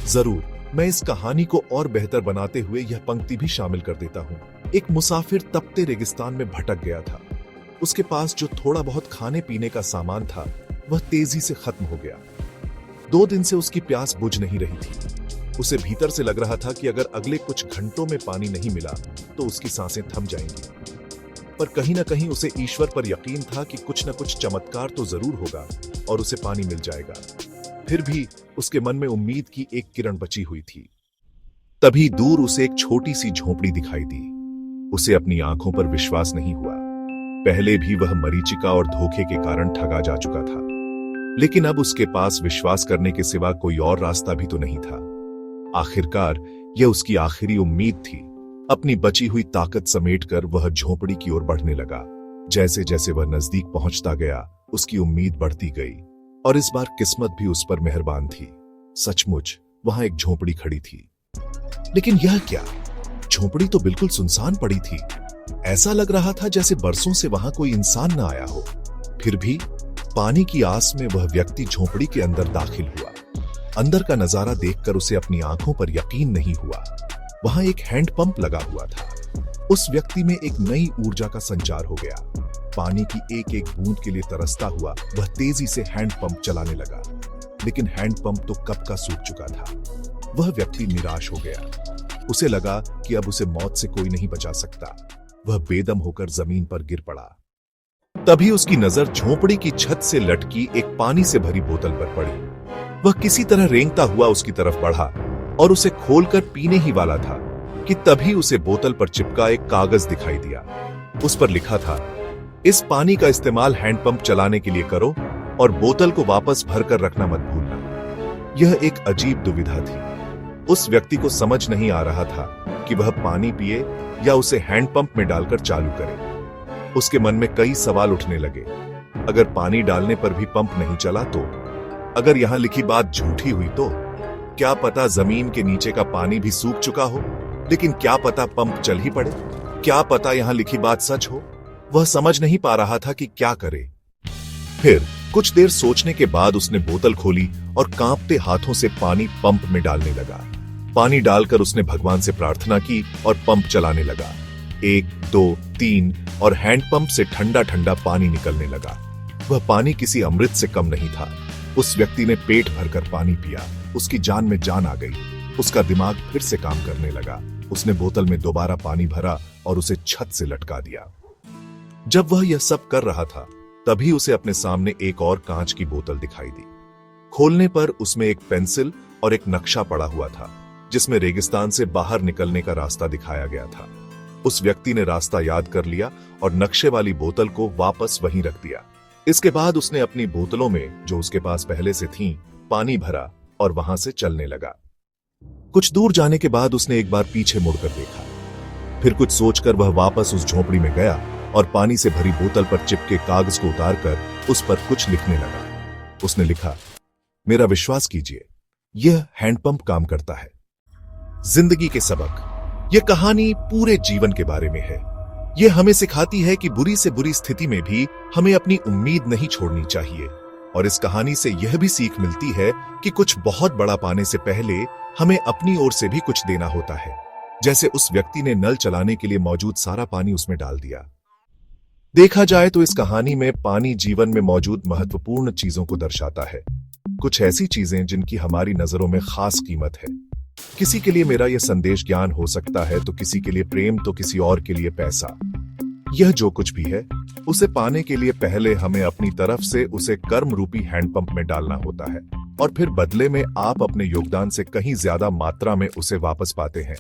जरूर, मैं इस कहानी को और बेहतर बनाते हुए यह पंक्ति भी शामिल कर देता हूँ। एक मुसाफिर तपते रेगिस्तान में भटक गया था। उसके पास जो थोड़ा बहुत खाने पीने का सामान था वह तेजी से खत्म हो गया। 2 दिन से उसकी प्यास बुझ नहीं रही थी। उसे भीतर से लग रहा था कि अगर अगले कुछ घंटों में पानी नहीं मिला तो उसकी सांसें थम जाएंगी। पर कहीं ना कहीं उसे ईश्वर पर यकीन था कि कुछ न कुछ चमत्कार तो जरूर होगा और उसे पानी मिल जाएगा। फिर भी उसके मन में उम्मीद की एक किरण बची हुई थी। तभी दूर उसे एक छोटी सी झोपड़ी दिखाई दी। उसे अपनी आंखों पर विश्वास नहीं हुआ। पहले भी वह मरीचिका और धोखे के कारण ठगा जा चुका था, लेकिन अब उसके पास विश्वास करने के सिवा कोई और रास्ता भी तो नहीं था। आखिरकार यह उसकी आखिरी उम्मीद थी। अपनी बची हुई ताकत समेटकर वह झोपड़ी की ओर बढ़ने लगा। जैसे जैसे वह नजदीक पहुंचता गया, उसकी उम्मीद बढ़ती गई और इस बार किस्मत भी उस पर मेहरबान थी। सचमुच वहां एक झोपड़ी खड़ी थी। लेकिन यह क्या? झोपड़ी तो बिल्कुल सुनसान पड़ी थी। ऐसा लग रहा था जैसे बरसों से वहां कोई इंसान न आया हो। फिर भी पानी की आस में वह व्यक्ति झोपड़ी के अंदर दाखिल हुआ। अंदर का नजारा देखकर उसे अपनी आंखों पर यकीन नहीं हुआ। वहां एक हैंडपंप लगा हुआ था। उस व्यक्ति में एक नई ऊर्जा का संचार हो गया। पानी की एक एक बूंद के लिए तरसता हुआ वह तेजी से हैंडपंप चलाने लगा। लेकिन हैंडपंप तो कब का सूख चुका था। वह व्यक्ति निराश हो गया। उसे लगा कि अब उसे मौत से कोई नहीं बचा सकता। वह बेदम होकर जमीन पर गिर पड़ा। तभी उसकी नजर झोपड़ी की छत से लटकी एक पानी से भरी बोतल पर पड़ी। वह किसी तरह रेंगता हुआ उसकी तरफ बढ़ा और उसे खोलकर पीने ही वाला था कि तभी उसे बोतल पर चिपका एक कागज दिखाई दिया। उस पर लिखा था, इस पानी का इस्तेमाल हैंडपंप चलाने के लिए करो और बोतल को वापस भरकर रखना मत भूलना। यह एक अजीब दुविधा थी। उस व्यक्ति को समझ नहीं आ रहा था कि वह पानी पिए या उसे हैंडपंप में डालकर चालू करे। उसके मन में कई सवाल उठने लगे। अगर पानी डालने पर भी पंप नहीं चला तो? अगर यहां लिखी बात झूठी हुई तो? क्या पता जमीन के नीचे का पानी भी सूख चुका हो, लेकिन क्या पता पंप चल ही पड़े? क्या पता यहां लिखी बात सच हो? वह समझ नहीं पा रहा था कि क्या करे। फिर कुछ देर सोचने के बाद उसने बोतल खोली और कांपते हाथों से पानी पंप में डालने लगा। पानी डालकर उसने भगवान से प्रार्थना की और पंप चलाने लगा। 1, 2, 3 और हैंडपंप से ठंडा ठंडा पानी निकलने लगा। वह पानी किसी अमृत से कम नहीं था। उस व्यक्ति ने पेट भरकर पानी पिया। उसकी जान में जान आ गई। उसका दिमाग फिर से काम करने लगा। उसने बोतल में दोबारा पानी भरा और उसे छत से लटका दिया। जब वह यह सब कर रहा था, तभी उसे अपने सामने एक और कांच की बोतल दिखाई दी। खोलने पर उसमें एक पेंसिल और एक नक्शा पड़ा हुआ था, जिसमें रेगिस्तान से बाहर निकलने का रास्ता दिखाया गया था। उस व्यक्ति ने रास्ता याद कर लिया और नक्शे वाली बोतल को वापस वहीं रख दिया। इसके बाद उसने अपनी बोतलों में, जो उसके पास पहले से थीं, पानी भरा और वहां से चलने लगा। कुछ दूर जाने के बाद उसने एक बार पीछे मुड़कर देखा। फिर कुछ सोचकर वह वापस उस झोपड़ी में गया और पानी से भरी बोतल पर चिपके कागज को उतारकर उस पर कुछ लिखने लगा। उसने लिखा, मेरा विश्वास कीजिए, यह हैंडपंप काम करता है। जिंदगी के सबक। यह कहानी पूरे जीवन के बारे में है। यह हमें सिखाती है कि बुरी से बुरी स्थिति में भी हमें अपनी उम्मीद नहीं छोड़नी चाहिए। और इस कहानी से यह भी सीख मिलती है कि कुछ बहुत बड़ा पाने से पहले हमें अपनी ओर से भी कुछ देना होता है। जैसे उस व्यक्ति ने नल चलाने के लिए मौजूद सारा पानी उसमें डाल दिया। देखा जाए तो इस कहानी में पानी जीवन में मौजूद महत्वपूर्ण चीजों को दर्शाता है। कुछ ऐसी चीजें जिनकी हमारी नजरों में खास कीमत है। किसी के लिए मेरा यह संदेश ज्ञान हो सकता है, तो किसी के लिए प्रेम, तो किसी और के लिए पैसा। यह जो कुछ भी है, उसे पाने के लिए पहले हमें अपनी तरफ से उसे कर्म रूपी हैंडपंप में डालना होता है और फिर बदले में आप अपने योगदान से कहीं ज्यादा मात्रा में उसे वापस पाते हैं।